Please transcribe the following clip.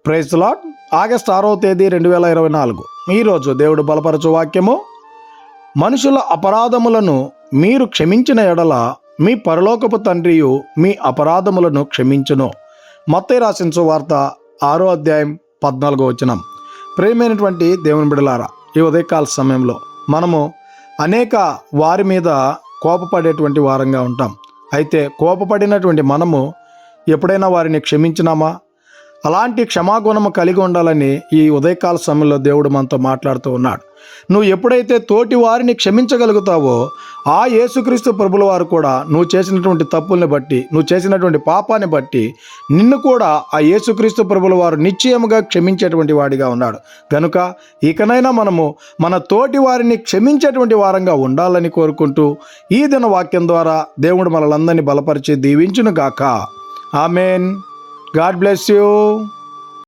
Praise the lord. August 6వ తేదీ 2024. ఈరోజు దేవుడు బలపరచు వాక్యము, మనుషుల అపరాధములను మీరు క్షమించిన ఎడల మీ పరలోకపు తండ్రియు మీ అపరాధములను క్షమించును. మత్తయి రాసిన సువార్త 6వ అధ్యాయం 14వ వచనం. ప్రియమైనటువంటి దేవుని బిడ్డలారా, ఈ ఉదయకాల సమయంలో మనము అనేక వారి మీద కోపపడేటువంటి వారంగా ఉంటాం. అయితే కోపపడినటువంటి మనము ఎప్పుడైనా వారిని క్షమించినామా? అలాంటి క్షమాగుణము కలిగి ఉండాలని ఈ ఉదయకాల సమయంలో దేవుడు మనతో మాట్లాడుతూ ఉన్నాడు. నువ్వు ఎప్పుడైతే తోటి వారిని క్షమించగలుగుతావో ఆ యేసుక్రీస్తు ప్రభుల వారు కూడా నువ్వు చేసినటువంటి తప్పుల్ని బట్టి, నువ్వు చేసినటువంటి పాపాన్ని బట్టి నిన్ను కూడా ఆ యేసుక్రీస్తు ప్రభుల వారు నిశ్చయముగా క్షమించేటువంటి వాడిగా ఉన్నాడు. కనుక ఇకనైనా మనము మన తోటి వారిని క్షమించేటువంటి వారంగా ఉండాలని కోరుకుంటూ ఈ దిన వాక్యం ద్వారా దేవుడు మనలందరినీ బలపరిచి దీవించును గాక. ఆమెన్. God bless you.